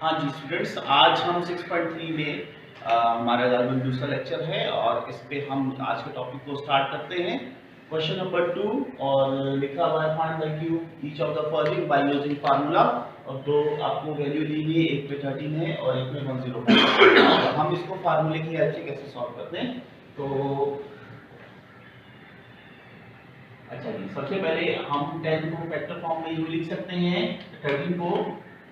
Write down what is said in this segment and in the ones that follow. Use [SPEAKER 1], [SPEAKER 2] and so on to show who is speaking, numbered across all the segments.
[SPEAKER 1] हाँ जी स्टूडेंट्स, आज हम 6.3 में हमारा लगभग दूसरा लेक्चर है और इस पे हम आज के टॉपिक को स्टार्ट करते हैं। क्वेश्चन नंबर 2 और लिखा हुआ है find the cube each of the following by using formula. और दो आपको वैल्यू दी हुई है, एक पे 13 है और एक में 105 है। हम इसको फार्मूले की हेल्प से कैसे सॉल्व करते हैं, तो अच्छा जी, सबसे पहले हम 10 को फैक्टर फॉर्म में यूं लिख सकते हैं 13 को,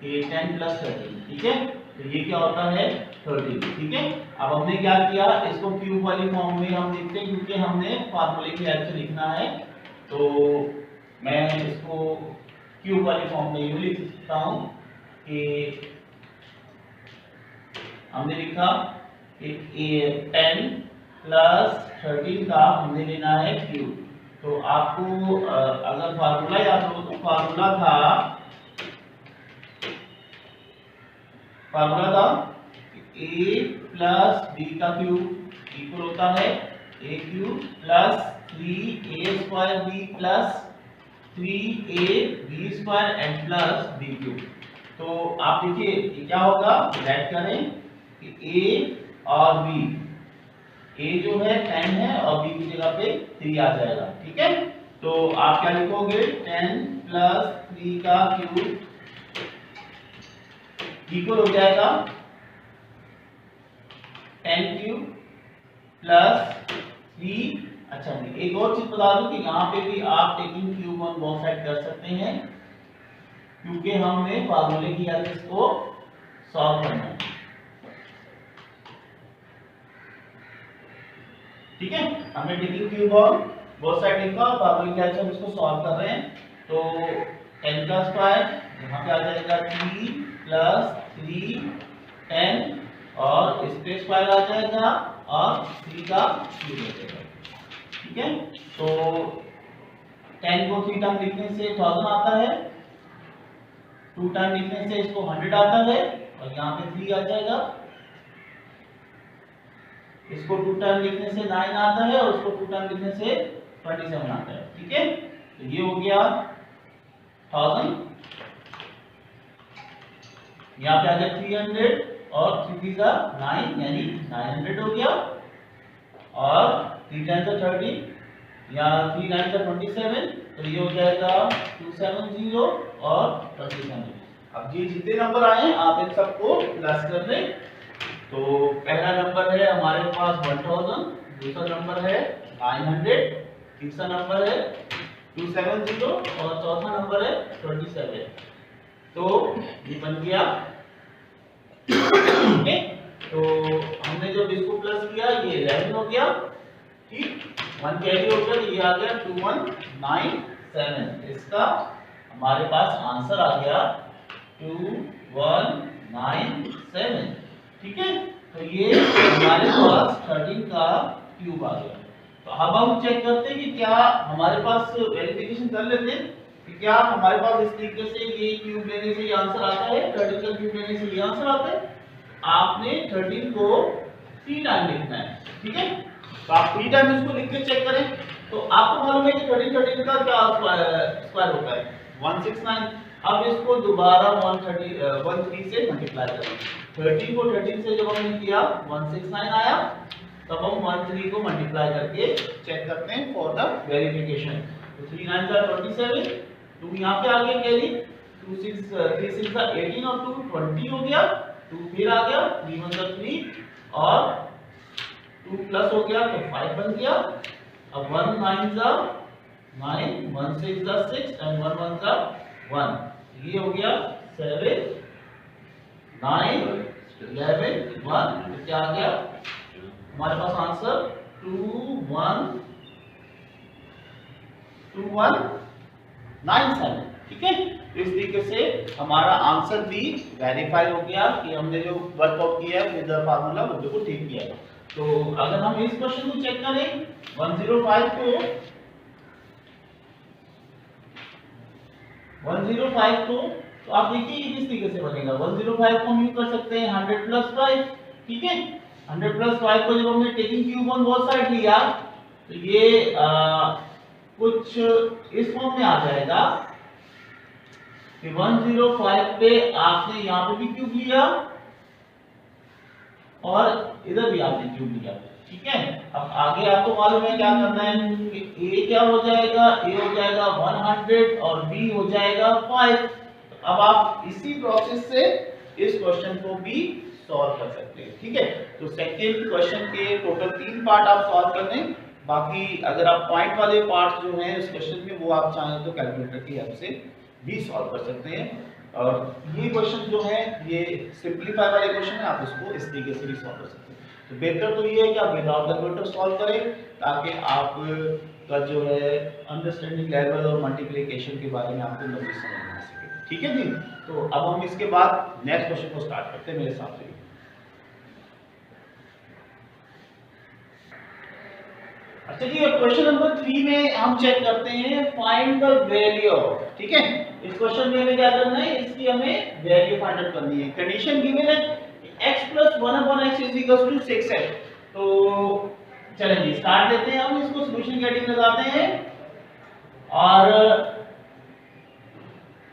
[SPEAKER 1] ये 10 प्लस 13, ठीक है। तो ये क्या होता है 13, ठीक है। अब हमने क्या किया, इसको क्यूब वाली फॉर्म में हम लिखते हैं क्योंकि हमने फार्मूले की हेल्प से लिखना है। तो मैं इसको क्यूब वाली फॉर्म में यूं लिख सकता हूं कि हमने लिखा कि 10 प्लस 13 का हमने लेना है क्यूब। तो आपको अगर फार्मूला याद हो तो फार्मूला था a प्लस b का क्यूब इक्वल होता है a cube plus 3a square b plus 3ab square and plus b cube. तो आप देखिए क्या होगा, ऐड करें कि a और b, a जो है 10 है और b की जगह पे 3 आ जाएगा, ठीक है। तो आप क्या लिखोगे, 10 प्लस 3 का क्यूब इक्वल हो जाएगा 10 क्यूब प्लस 3। अच्छा नहीं, एक और चीज बता दूं कि यहाँ पे भी आप taking cube on both side कर सकते हैं क्योंकि हमने फार्मूले की हेल्प से इसको सॉल्व करना है, ठीक है। हमने taking cube on both side लिखा और फार्मूले की हेल्प से हम इसको सॉल्व कर रहे हैं। तो 10 का स्क्वायर यहाँ पे आ जाएगा 3 प्लस 3 10 और इस पे स्क्वायर आ जाएगा और 3 का क्यूब आ जाएगा, ठीक है। तो 10 को 3 टाइम लिखने से 1000 आता है, 2 टाइम लिखने से इसको 100 आता है और यहाँ पे 3 आ जाएगा। इसको 2 टाइम लिखने से 9 आता है और उसको 2 टाइम लिखने से 27 आता है, ठीक है। तो ये हो गया 1000, यहाँ पे आ गया 300 और 3 का 9 यानी 900 हो गया और 3 टाइम्स 30 या 3 9 का 27, तो ये हो जाएगा 270 और 27। अब ये जितने नंबर आए आप इन सबको प्लस कर दें। तो पहला नंबर है हमारे पास 1000, दूसरा नंबर है 900, तीसरा नंबर है 270 और चौथा नंबर है 27। तो ये बन गया, ठीक है। तो हमने जब इसको प्लस किया ये 11 हो गया, ठीक, 1 कैरी हो गया, ये आ गया 2197। इसका हमारे पास आंसर आ गया 2197, ठीक है। तो ये हमारे पास 13 का क्यूब आ गया। तो अब हम चेक करते हैं कि क्या हमारे पास, वेरिफिकेशन कर लेते हैं कि क्या हमारे पास इस तरीके से ये क्यूब लेने से ये आंसर आता है, 13 का क्यूब लेने से ये आंसर आता है। आपने 13 को 3 टाइम लिखना है, ठीक है। तो आप 3 टाइम इसको लिख के चेक करें। तो आपको मालूम है कि 13 का क्या स्क्वायर होता है 169। अब इसको दोबारा 13 से मल्टीप्लाई करें। 13 को 13 से जब हमने किया 169 आया, तब हम 13 को मल्टीप्लाई करके चेक करते हैं फॉर द वेरिफिकेशन। तो 3 9 का 27, 2 यहाँ पे आ गया कैरी, 2 6 3 6 का 18 और 2 20 हो गया, 2 फिर आ गया, 3 1 का 3 और 2 प्लस हो गया तो 5 बन गया। अब 1 9 का 9, 1 6 का 6 एंड 1 1 का 1, ये हो गया 7 9 11 1। तो क्या आ गया हमारे पास आंसर 2197, ठीक है। तो इस तरीके से हमारा आंसर भी वेरीफाई हो गया कि हमने जो वर्कआउट किया है विद द फार्मूला वो बिल्कुल ठीक किया है। तो अगर हम इस क्वेश्चन को चेक करें 105 को, तो आप देखिए ये किस तरीके से बनेगा। 105 को हम यूज कर सकते हैं 100 प्लस 5, ठीक है। 100 प्लस 5 को जब हमने taking cube on both side लिया तो ये कुछ इस फॉर्म में आ जाएगा कि 105 पे आपने यहाँ पे भी क्यूब लिया और इधर भी आपने क्यूब लिया, ठीक है। अब आगे आपको मालूम है क्या करना है कि a क्या हो जाएगा, a हो जाएगा 100 और b हो जाएगा 5। तो अब आप इसी प्रोसेस से इस क्वेश्चन को भी सॉल्व कर सकते हैं, ठीक है। तो सेकंड क्वेश्चन के टोटल 3 पार्ट आप सॉल्व कर लें, बाकी अगर आप पॉइंट वाले पार्ट जो हैं इस क्वेश्चन में वो आप चाहें तो कैलकुलेटर की हेल्प से भी सॉल्व कर सकते हैं। और ये क्वेश्चन जो है ये सिंपलीफाई वाले क्वेश्चन है, आप इसको इस तरीके से भी सॉल्व कर सकते हैं। तो बेहतर तो ये है कि आप विदाउट कैलकुलेटर सॉल्व करें ताकि आप का जो है अंडरस्टैंडिंग लेवल और मल्टीप्लिकेशन के बारे में आपको नॉलेज समझ में आ सके, ठीक है जी। तो अब हम इसके बाद नेक्स्ट क्वेश्चन को स्टार्ट करते हैं मेरे हिसाब से। अच्छा जी, क्वेश्चन नंबर 3 में हम चेक करते हैं फाइंड द वैल्यू, ठीक है। इस क्वेश्चन में हमें क्या करना है, इसकी हमें वैल्यू फाइंड आउट करनी है। कंडीशन गिवन है x + 1/x = 6x। तो चलें जी स्टार्ट देते हैं, हम इसको सॉल्यूशन की हेडिंग लगाते हैं और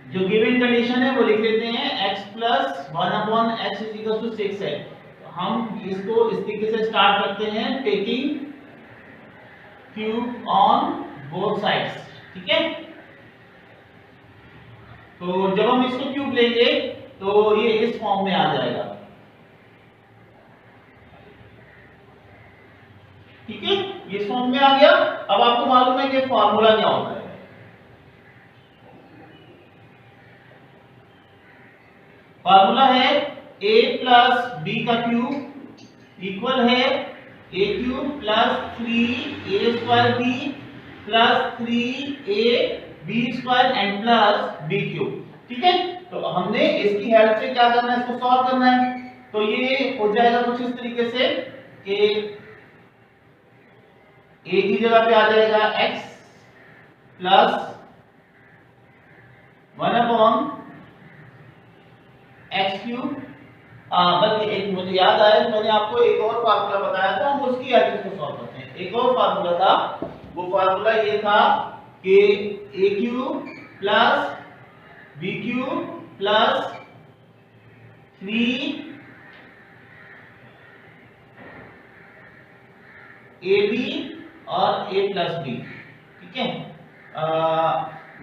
[SPEAKER 1] जो गिवन कंडीशन है वो लिख लेते हैं x + 1/x = 6x। तो हम इसको इस तरीके से स्टार्ट करते हैं taking cube on both sides, ठीक है। तो जब हम इसको क्यूब लेंगे तो ये इस फॉर्म में आ जाएगा, ठीक है। ये इस फॉर्म में आ गया। अब आपको मालूम है कि फॉर्मूला क्या होता है। फॉर्मूला है a + b का क्यूब इक्वल है a³ + 3a² b + 3ab² and plus b³, ठीक है। तो हमने इसकी हेल्प से क्या करना है, इसको सॉल्व करना है। तो ये हो जाएगा कुछ इस तरीके से कि a की जगह पे आ जाएगा x + 1/x³। बल्कि एक मुझे याद आया, मैंने आपको एक और फार्मूला बताया था, हम उसकी हेल्प से सॉल्व करते हैं। एक और फार्मूला था, वो फार्मूला ये था कि a³ + b³ + 3ab और a + b, ठीक है।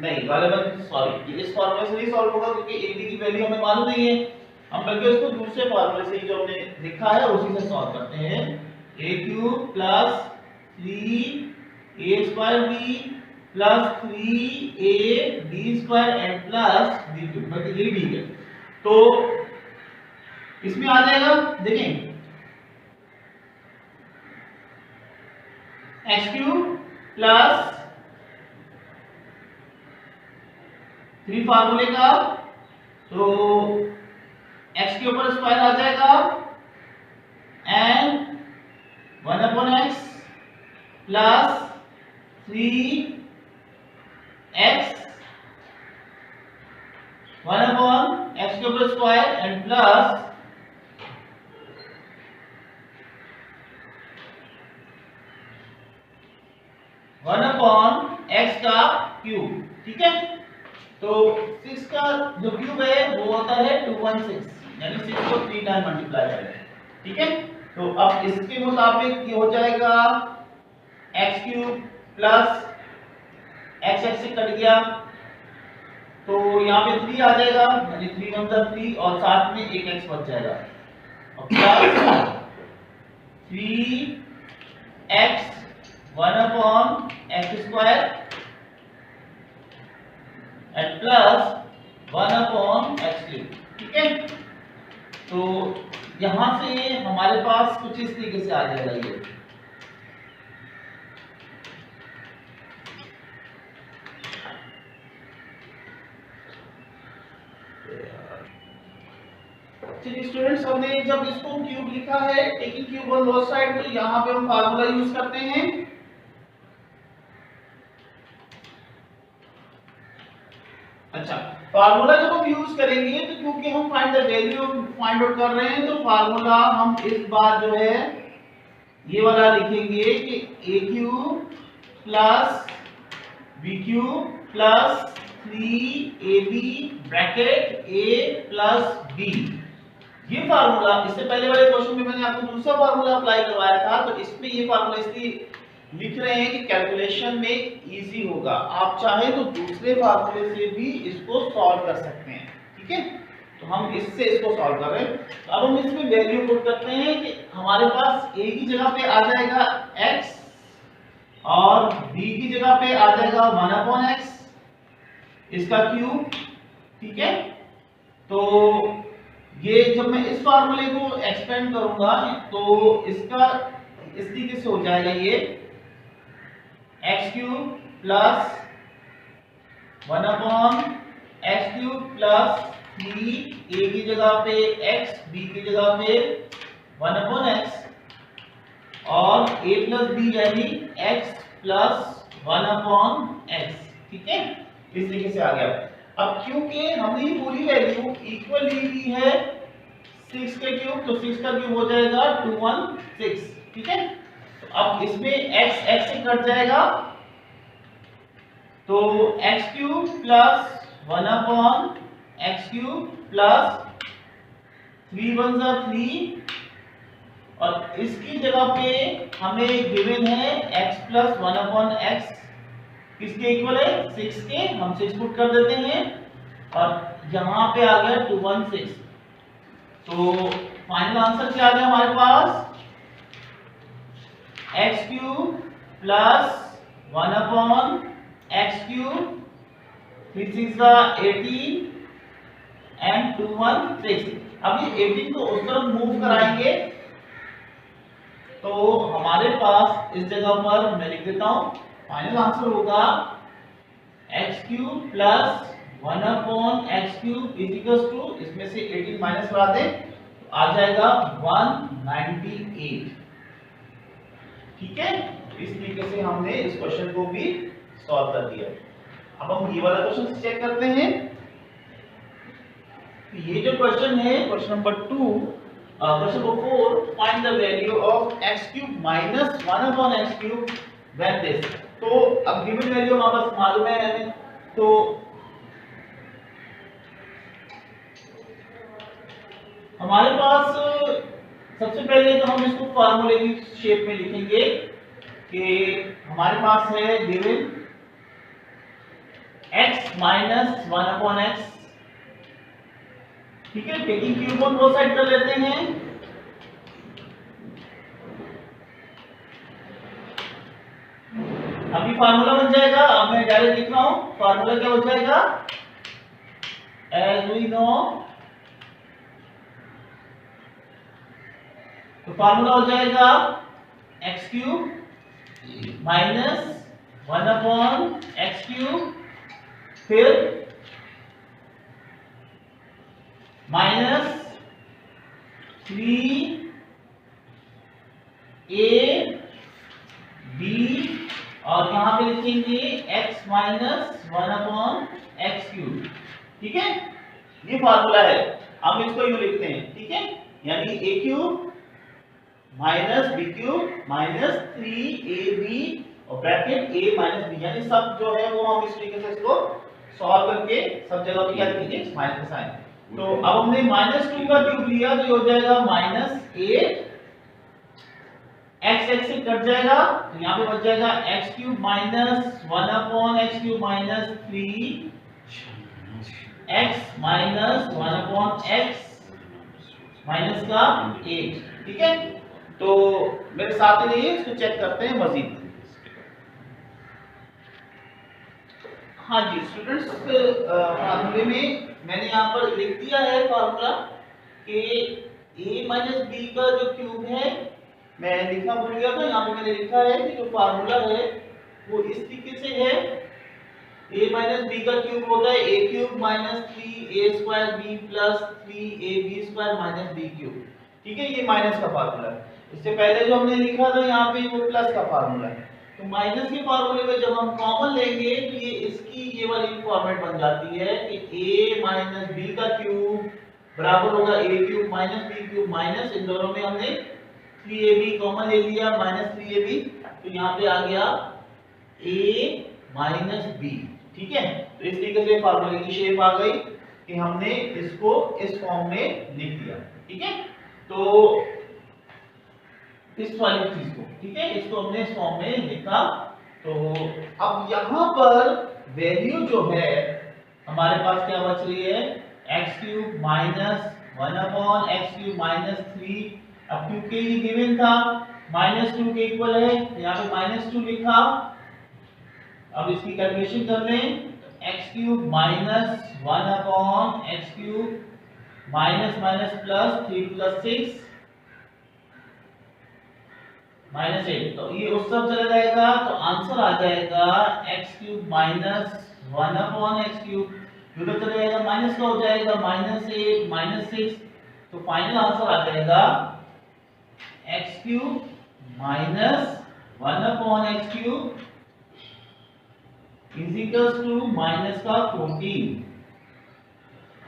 [SPEAKER 1] नहीं गालिबन सॉरी, इस फार्मूले से नहीं सॉल्व होगा क्योंकि ab की वैल्यू हमें मालूम नहीं है। हम बल्कि उसको दूसरे फार्मूले से जो हमने लिखा है उसी से सॉल्व करते हैं। a³ + 3a² b + 3ab² and plus b³, but ये ठीक है। तो इसमें आ जाएगा, देखें x³ + 3 फार्मूले का, तो x के ऊपर स्क्वायर आ जाएगा एंड 1/x + 3x 1/x के ऊपर स्क्वायर एंड प्लस 1/x का क्यूब, ठीक है। तो 6 का जो क्यूब है वो होता है 216, यानी 6 को 3 टाइम मल्टीप्लाई करें, ठीक है। तो अब इसके मुताबिक ये हो जाएगा x³ + x से कट गया तो यहाँ पे 3 आ जाएगा, यानी 3 मतलब 3 और साथ में एक x बच जाएगा और plus 3x 1/x² and plus 1/x³, ठीक है। तो यहां से हमारे पास कुछ इस तरीके से आ जाएगा ये। चलिए स्टूडेंट्स, हमने जब इसको क्यूब लिखा है taking cube on both side, तो यहां पे हम फार्मूला यूज करते हैं। अच्छा, फार्मूला जब हम यूज करेंगे तो क्योंकि हम find the value find out कर रहे हैं तो फार्मूला हम इस बार जो है ये वाला लिखेंगे कि a³ + b³ + 3ab bracket a plus b। ये फार्मूला इससे पहले वाले क्वेश्चन में मैंने आपको दूसरा फार्मूला अप्लाई करवाया था, तो इसमें ये फार्मूला इसलिए लिख रहे हैं कि कैलकुलेशन में इजी होगा। आप चाहे तो दूसरे फार्मूले से भी इसको सॉल्व कर सकते हैं, ठीक है। तो हम इससे इसको सॉल्व कर रहे हैं। तो अब हम इसमें वैल्यू पुट करते हैं कि हमारे पास a की जगह पे आ जाएगा x और b की जगह पे आ जाएगा 1/x इसका क्यूब, ठीक है। तो ये जब मैं इस फार्मूले को एक्सपेंड करूंगा तो इसका इस तरीके से हो जाएगा, ये x cube plus 1/x cube plus 3 a की जगह पे x, b की जगह पे 1/x और a प्लस b यानी x प्लस 1/x, ठीक है। इस तरीके से आ गया। अब क्योंकि हमने ये पूरी वैल्यू इक्वल ली हुई है 6 के क्यूब, तो 6 का क्यूब हो जाएगा 216, ठीक है। तो अब इसमें x से कट जाएगा, तो x cube plus 1/x cube plus 3 1 जा 3 और इसकी जगह पे हमें गिवन है x प्लस 1/x किसके इक्वल है 6 के, हम 6 पुट कर देते हैं और यहाँ पे आ गया 216। तो फाइनल आंसर क्या आ गया हमारे पास, x cube plus 1/x cube 3 6 जा 18 एंड 216। अब ये 18 को उस तरफ मूव कराएंगे तो हमारे पास इस जगह पर मैं लिख देता हूं, फाइनल आंसर होगा x cube plus 1/x cube equals to, इसमें से 18 माइनस करा दें तो आ जाएगा 198, ठीक है। इस तरीके से हमने इस क्वेश्चन को भी सॉल्व कर दिया। अब हम ये वाला क्वेश्चन चेक करते हैं। ये जो क्वेश्चन है question number 2, question number 4, find the value of x cube minus 1/x cube when this. तो अब गिवन वैल्यू हमारे पास मालूम है हमें, तो हमारे पास सबसे पहले तो हम इसको फार्मूले की शेप में लिखेंगे कि हमारे पास है गिवन x माइनस 1/x, ठीक है। Taking cube on both side कर लेते हैं, अभी फार्मूला बन जाएगा। अब मैं डायरेक्ट लिख रहा हूं, फार्मूला क्या हो जाएगा, एज वी नो, तो फार्मूला हो जाएगा x cube minus 1/x cube, फिर माइनस 3ab और यहां पे लिखेंगे x माइनस 1/x क्यूब, ठीक है। ये फार्मूला है, हम इसको यूं लिखते हैं, ठीक है। यानी a cube minus b cube minus 3ab और ब्रैकेट a माइनस b, यानी सब जो है वो हम इस तरीके से इसको सॉल्व करके सब जगह पे क्या लिखेंगे माइनस का साइन। तो अब हमने -2 का क्यूब लिया तो ये हो जाएगा -8, x से कट जाएगा तो यहाँ पे बच जाएगा x cube minus 1/x cube minus 3x minus 1/x minus का 8, ठीक है। तो मेरे साथ ही रहिए, इसको चेक करते हैं मजीद। हाँ जी स्टूडेंट्स, फार्मूले में मैंने यहाँ पर लिख दिया है फार्मूला कि a माइनस b का जो क्यूब है, मैं लिखना भूल गया था, यहाँ पे मैंने लिखा है कि जो फार्मूला है वो इस तरीके से है, a माइनस b का क्यूब होता है a cube minus 3a square b plus 3ab square minus b cube, ठीक है। ये माइनस का फार्मूला है। इससे पहले जो हमने लिखा था यहाँ पे वो प्लस का फार्मूला है। तो माइनस के फार्मूले में जब हम कॉमन लेंगे तो ये इसकी ये वाली फॉर्मेट बन जाती है कि a माइनस b का क्यूब बराबर होगा a cube minus b cube minus, इन दोनों में हमने 3ab कॉमन ले लिया माइनस 3ab, तो यहाँ पे आ गया a माइनस b, ठीक है। तो इस तरीके से फार्मूले की शेप आ गई कि हमने इसको इस फॉर्म में लिख दिया, ठीक है। तो इस वाली चीज को, ठीक है, इसको हमने इस फॉर्म में लिखा। तो अब यहां पर वैल्यू जो है हमारे पास क्या बच रही है, x cube minus 1/x³ minus 3। अब क्योंकि ये गिवन था -2 के इक्वल है, यहाँ पे -2 लिखा। अब इसकी कैलकुलेशन कर लें, x³ minus 1/x³ minus minus plus 3 + 6 -8। तो ये उस सब चला जाएगा, तो आंसर आ जाएगा x³ माइनस 1/x³। उधर चले जाएगा माइनस का हो जाएगा -8 -6। तो फाइनल आंसर आ जाएगा x³ minus 1/x³ is equals to minus का 14,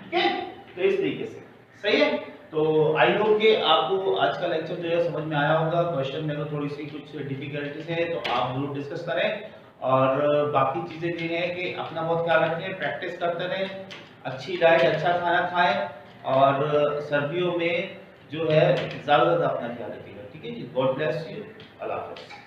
[SPEAKER 1] ठीक है। तो इस तरीके से सही है। तो आई होप कि आपको आज का लेक्चर जो है समझ में आया होगा। क्वेश्चन में अगर थोड़ी सी कुछ डिफिकल्टीज है तो आप जरूर डिस्कस करें, और बाकी चीजें ये है कि अपना बहुत ख्याल रखें, प्रैक्टिस करते रहें, अच्छी डाइट अच्छा खाना खाएं, और सर्दियों में जो है ज्यादा अपना ख्याल रखिएगा, ठीक है जी। गॉड ब्लेस यू, अल्लाह हाफ़िज़।